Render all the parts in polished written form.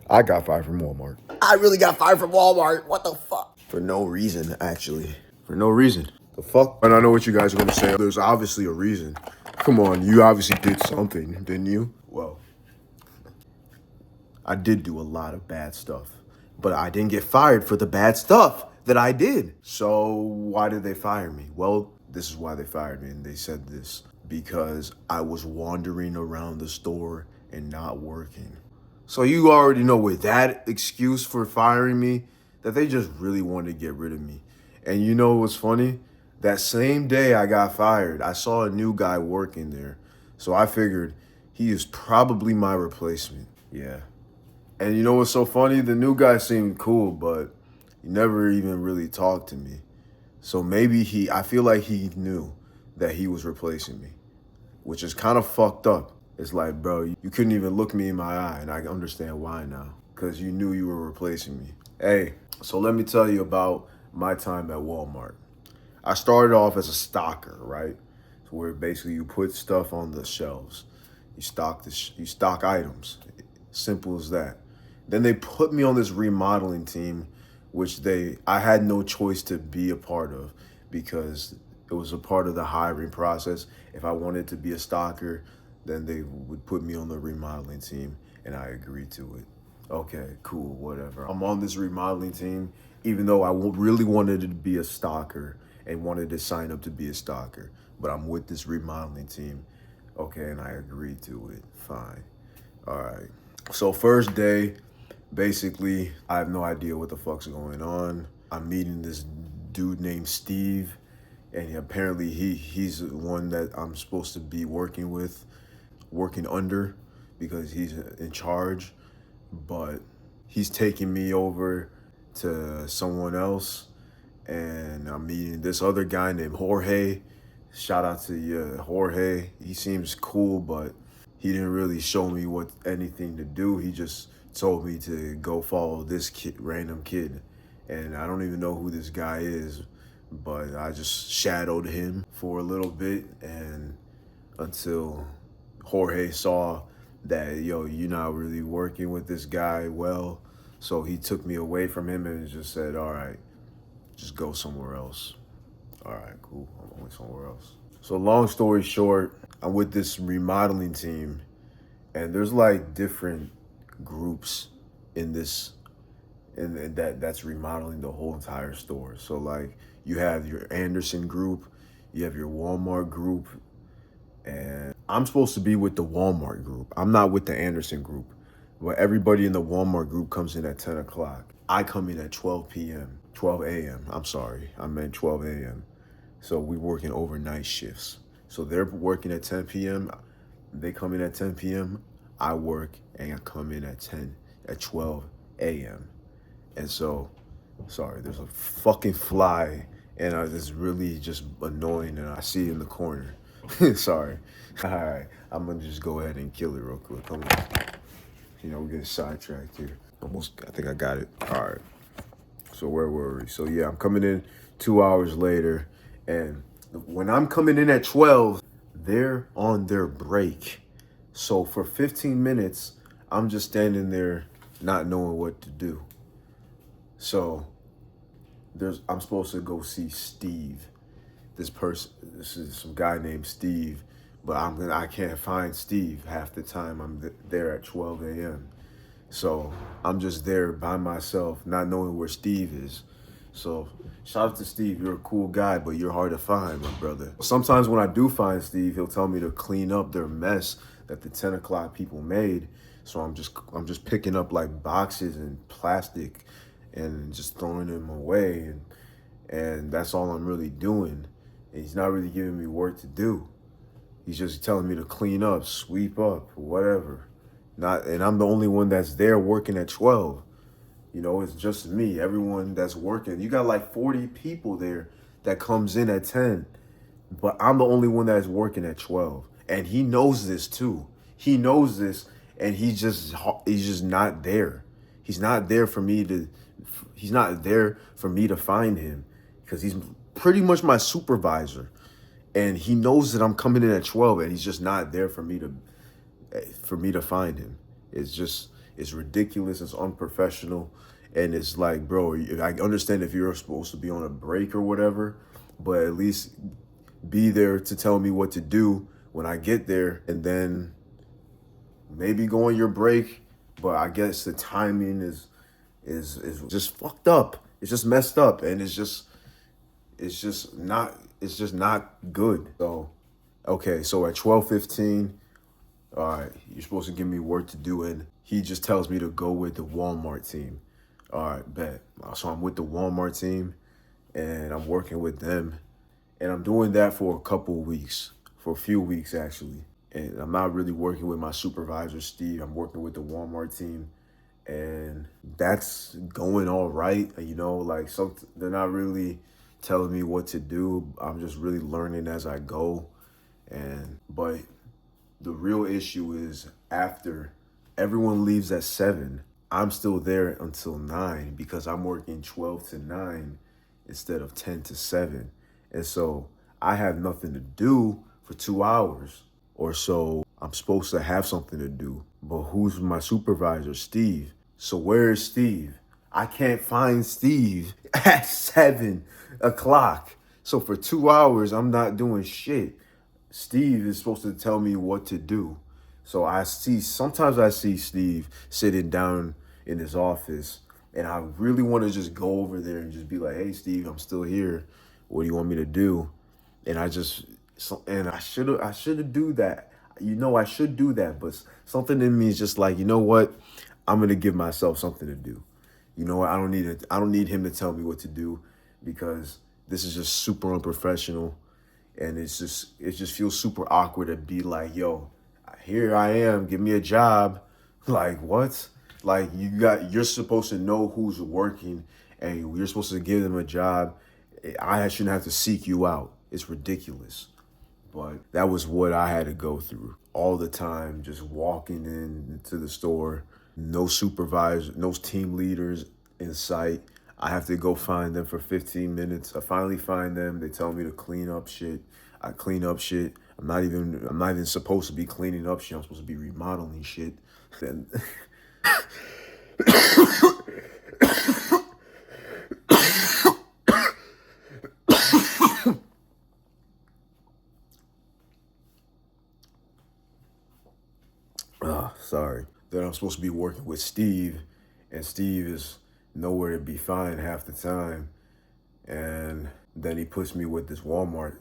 I got fired from Walmart. I really got fired from Walmart. What the fuck? For no reason, actually. For no reason. The fuck? And I know what you guys are gonna say. There's obviously a reason. Come on, you obviously did something, didn't you? Well, I did do a lot of bad stuff, but I didn't get fired for the bad stuff that I did. So why did they fire me? Well, this is why they fired me, and they said this because I was wandering around the store and not working. So you already know with that excuse for firing me that they just really wanted to get rid of me. And you know what's funny? That same day I got fired, I saw a new guy working there. So I figured he is probably my replacement. Yeah. And you know what's so funny? The new guy seemed cool, but he never even really talked to me. So maybe I feel like he knew that he was replacing me, which is kind of fucked up. It's like, bro, you couldn't even look me in my eye, and I understand why now, because you knew you were replacing me. Hey, so let me tell you about my time at Walmart. I started off as a stocker, right? So where basically you put stuff on the shelves. You stock items. Simple as that. Then they put me on this remodeling team, which I had no choice to be a part of because it was a part of the hiring process. If I wanted to be a stocker, then they would put me on the remodeling team, and I agreed to it. Okay, cool, whatever. I'm on this remodeling team, even though I really wanted to be a stocker and wanted to sign up to be a stocker, but I'm with this remodeling team. Okay, and I agreed to it. Fine. All right. So first day, basically, I have no idea what the fuck's going on. I'm meeting this dude named Steve, and apparently he's the one that I'm supposed to be working under, because he's in charge. But he's taking me over to someone else, and I'm meeting this other guy named Jorge. Shout out to you, Jorge. He seems cool, but he didn't really show me anything to do. He just told me to go follow this random kid. And I don't even know who this guy is, but I just shadowed him for a little bit, and until Jorge saw that, you're not really working with this guy well. So he took me away from him and just said, all right, just go somewhere else. All right, cool. I'm going somewhere else. So long story short, I'm with this remodeling team, and there's like different groups in this, and that's remodeling the whole entire store. So like you have your Anderson group, you have your Walmart group, and I'm supposed to be with the Walmart group. I'm not with the Anderson group, but everybody in the Walmart group comes in at 10 o'clock. I come in at 12 a.m. I'm sorry, I meant 12 a.m. So we working overnight shifts. So they're working at 10 p.m. They come in at 10 p.m. I work and I come in at 12 a.m. And so, sorry, there's a fucking fly, and it's really just annoying, and I see it in the corner. Sorry. All right, I'm gonna just go ahead and kill it real quick. Come on. We're getting sidetracked here. I think I got it. All right. So where were we? So yeah, I'm coming in 2 hours later, and when I'm coming in at 12, they're on their break. So for 15 minutes, I'm just standing there not knowing what to do. So I'm supposed to go see Steve. This is some guy named Steve, but I can't find Steve half the time I'm there at 12 a.m. So I'm just there by myself, not knowing where Steve is. So shout out to Steve. You're a cool guy, but you're hard to find, my brother. Sometimes when I do find Steve, he'll tell me to clean up their mess that the 10 o'clock people made. So I'm just picking up like boxes and plastic and just throwing them away, and that's all I'm really doing. And he's not really giving me work to do. He's just telling me to clean up, sweep up, whatever. And I'm the only one that's there working at 12. It's just me. Everyone that's working, you got like 40 people there that comes in at 10, but I'm the only one that's working at 12. And he knows this too. He knows this, and he's just not there. He's not there for me to find him, because he's pretty much my supervisor, and he knows that I'm coming in at 12, and he's just not there for me to find him. It's It's ridiculous. It's unprofessional. And it's like, bro, I understand if you're supposed to be on a break or whatever, but at least be there to tell me what to do when I get there, and then maybe go on your break. But I guess the timing is just fucked up. It's just messed up, and it's just not good. So okay, so at 12:15, all right, you're supposed to give me work to do, and he just tells me to go with the Walmart team. All right, bet. So I'm with the Walmart team, and I'm working with them, and I'm doing that for a couple of weeks, for a few weeks actually. And I'm not really working with my supervisor, Steve. I'm working with the Walmart team, and that's going all right. You know, like they're not really telling me what to do. I'm just really learning as I go, but the real issue is after everyone leaves at 7, I'm still there until 9 because I'm working 12 to 9 instead of 10 to 7. And so I have nothing to do for 2 hours or so. I'm supposed to have something to do. But who's my supervisor? Steve. So where is Steve? I can't find Steve at 7 o'clock. So for 2 hours, I'm not doing shit. Steve is supposed to tell me what to do. So sometimes I see Steve sitting down in his office, and I really want to just go over there and just be like, "Hey, Steve, I'm still here. What do you want me to do?" And I should do that. You know, I should do that, but something in me is just like, you know what? I'm gonna give myself something to do. You know what? I don't need him to tell me what to do because this is just super unprofessional, and it just feels super awkward to be like, yo, here I am, give me a job. Like what? Like you're supposed to know who's working, and you're supposed to give them a job. I shouldn't have to seek you out. It's ridiculous. But that was what I had to go through all the time, just walking into the store, no supervisor, no team leaders in sight. I have to go find them for 15 minutes. I finally find them. They tell me to clean up shit. I clean up shit. I'm not even supposed to be cleaning up shit. I'm supposed to be remodeling shit. Then sorry. Then I'm supposed to be working with Steve, and Steve is nowhere to be found half the time. And then he puts me with this Walmart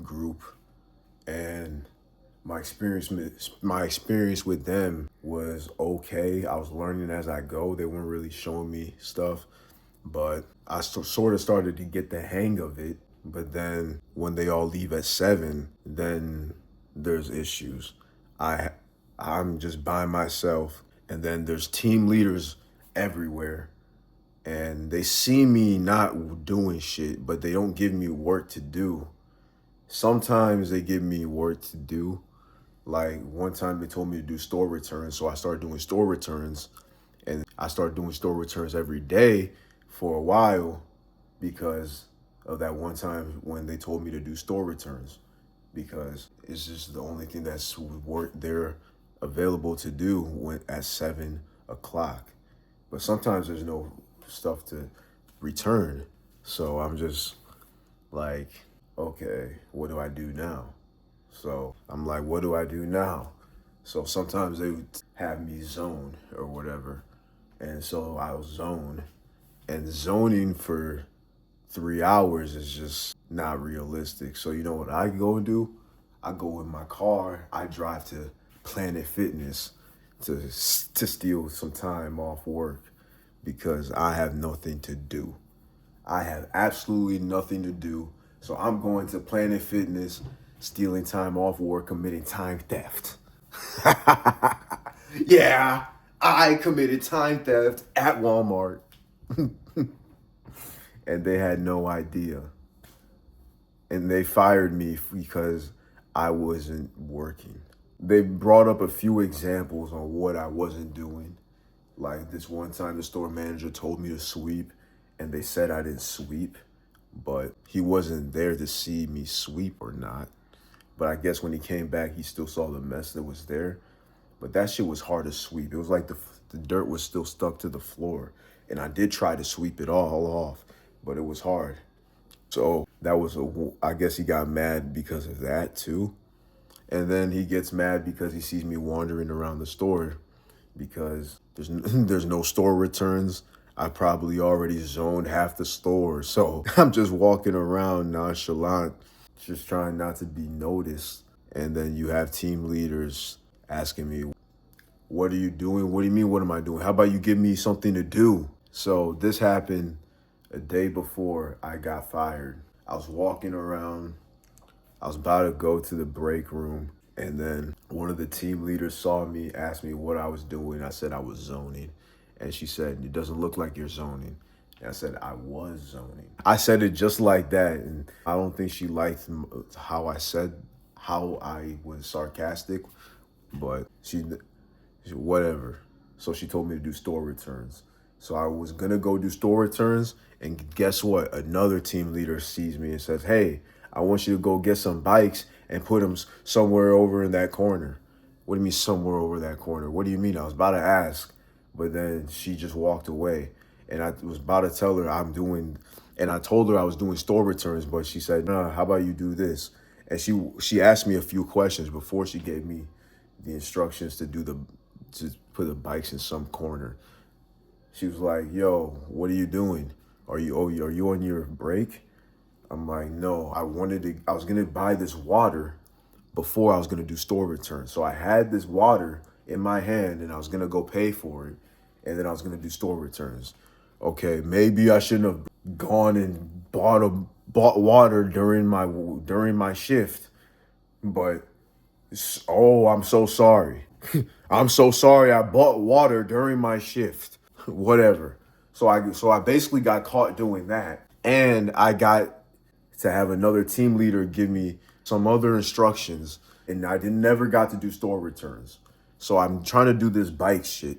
group, and my experience with them was okay. I was learning as I go. They weren't really showing me stuff, but I sort of started to get the hang of it. But then when they all leave at 7, then there's issues. I I'm just by myself, and then there's team leaders everywhere, and they see me not doing shit, but they don't give me work to do. Sometimes they give me work to do. Like one time they told me to do store returns, so I started doing store returns, and I started doing store returns every day for a while because of that one time when they told me to do store returns, because it's just the only thing that's work there available to do when at 7 o'clock. But sometimes there's no stuff to return. So I'm just like, okay, what do I do now? So I'm like, what do I do now? So sometimes they would have me zone or whatever. And so I'll zone. And zoning for 3 hours is just not realistic. So you know what I go and do? I go in my car. I drive to Planet Fitness to steal some time off work because I have nothing to do. I have absolutely nothing to do. So I'm going to Planet Fitness, stealing time off work, committing time theft. Yeah, I committed time theft at Walmart. And they had no idea. And they fired me because I wasn't working. They brought up a few examples on what I wasn't doing. Like this one time the store manager told me to sweep, and they said I didn't sweep, but he wasn't there to see me sweep or not. But I guess when he came back, he still saw the mess that was there. But that shit was hard to sweep. It was like the dirt was still stuck to the floor. And I did try to sweep it all off, but it was hard. So that was I guess he got mad because of that too. And then he gets mad because he sees me wandering around the store because there's no store returns. I probably already zoned half the store. So I'm just walking around nonchalant, just trying not to be noticed. And then you have team leaders asking me, what are you doing? What do you mean, what am I doing? How about you give me something to do? So this happened a day before I got fired. I was walking around. I was about to go to the break room. And then one of the team leaders saw me, asked me what I was doing. I said I was zoning. And she said, it doesn't look like you're zoning. And I said, I was zoning. I said it just like that. And I don't think she liked how I said, how I was sarcastic, but she whatever. So she told me to do store returns. So I was gonna go do store returns, and guess what? Another team leader sees me and says, hey, I want you to go get some bikes and put them somewhere over in that corner. What do you mean somewhere over that corner? What do you mean? I was about to ask, but then she just walked away. And I was about to tell her and I told her I was doing store returns, but she said, nah, how about you do this? And she asked me a few questions before she gave me the instructions to put the bikes in some corner. She was like, yo, what are you doing? Are you on your break? I'm like, no, I was gonna buy this water before I was gonna do store returns. So I had this water in my hand and I was gonna go pay for it. And then I was gonna do store returns. Okay, maybe I shouldn't have gone and bought water during my shift, but I'm so sorry. I'm so sorry I bought water during my shift. Whatever. So I basically got caught doing that. And I got to have another team leader give me some other instructions, and I never got to do store returns. So I'm trying to do this bike shit.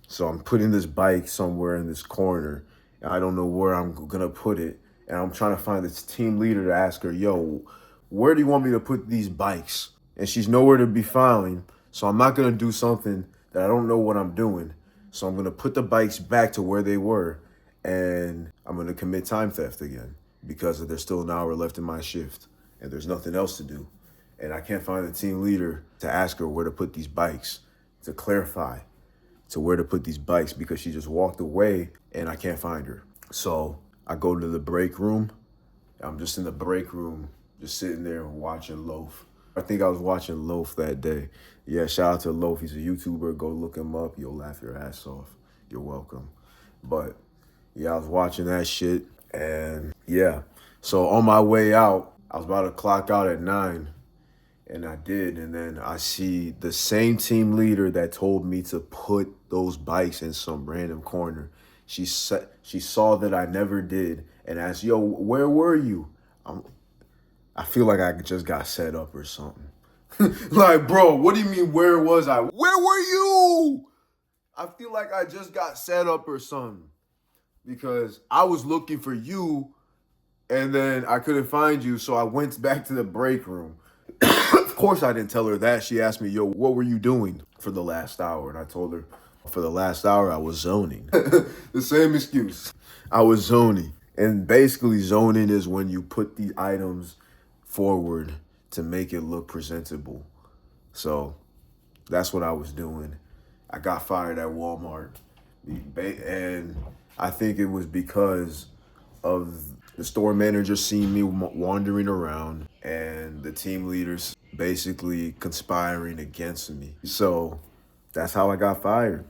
So I'm putting this bike somewhere in this corner. And I don't know where I'm gonna put it. And I'm trying to find this team leader to ask her, yo, where do you want me to put these bikes? And she's nowhere to be found. So I'm not gonna do something that I don't know what I'm doing. So I'm gonna put the bikes back to where they were, and I'm gonna commit time theft again because there's still an hour left in my shift and there's nothing else to do. And I can't find the team leader to ask her where to put these bikes, to clarify to where to put these bikes, because she just walked away and I can't find her. So I go to the break room. I'm just in the break room, just sitting there watching Loaf. I think I was watching Loaf that day. Yeah, shout out to Loaf. He's a YouTuber. Go look him up. You'll laugh your ass off. You're welcome. But yeah, I was watching that shit. And yeah, so on my way out, I was about to clock out at 9. And I did. And then I see the same team leader that told me to put those bikes in some random corner. She saw that I never did and asked, yo, where were you? I feel like I just got set up or something. Like, bro, what do you mean, where was I? Where were you? I feel like I just got set up or something. Because I was looking for you and then I couldn't find you, so I went back to the break room. Of course I didn't tell her that. She asked me, yo, what were you doing for the last hour? And I told her, for the last hour, I was zoning. The same excuse. I was zoning. And basically zoning is when you put the items forward to make it look presentable. So that's what I was doing. I got fired at Walmart. And I think it was because of the store manager seeing me wandering around and the team leaders basically conspiring against me. So that's how I got fired.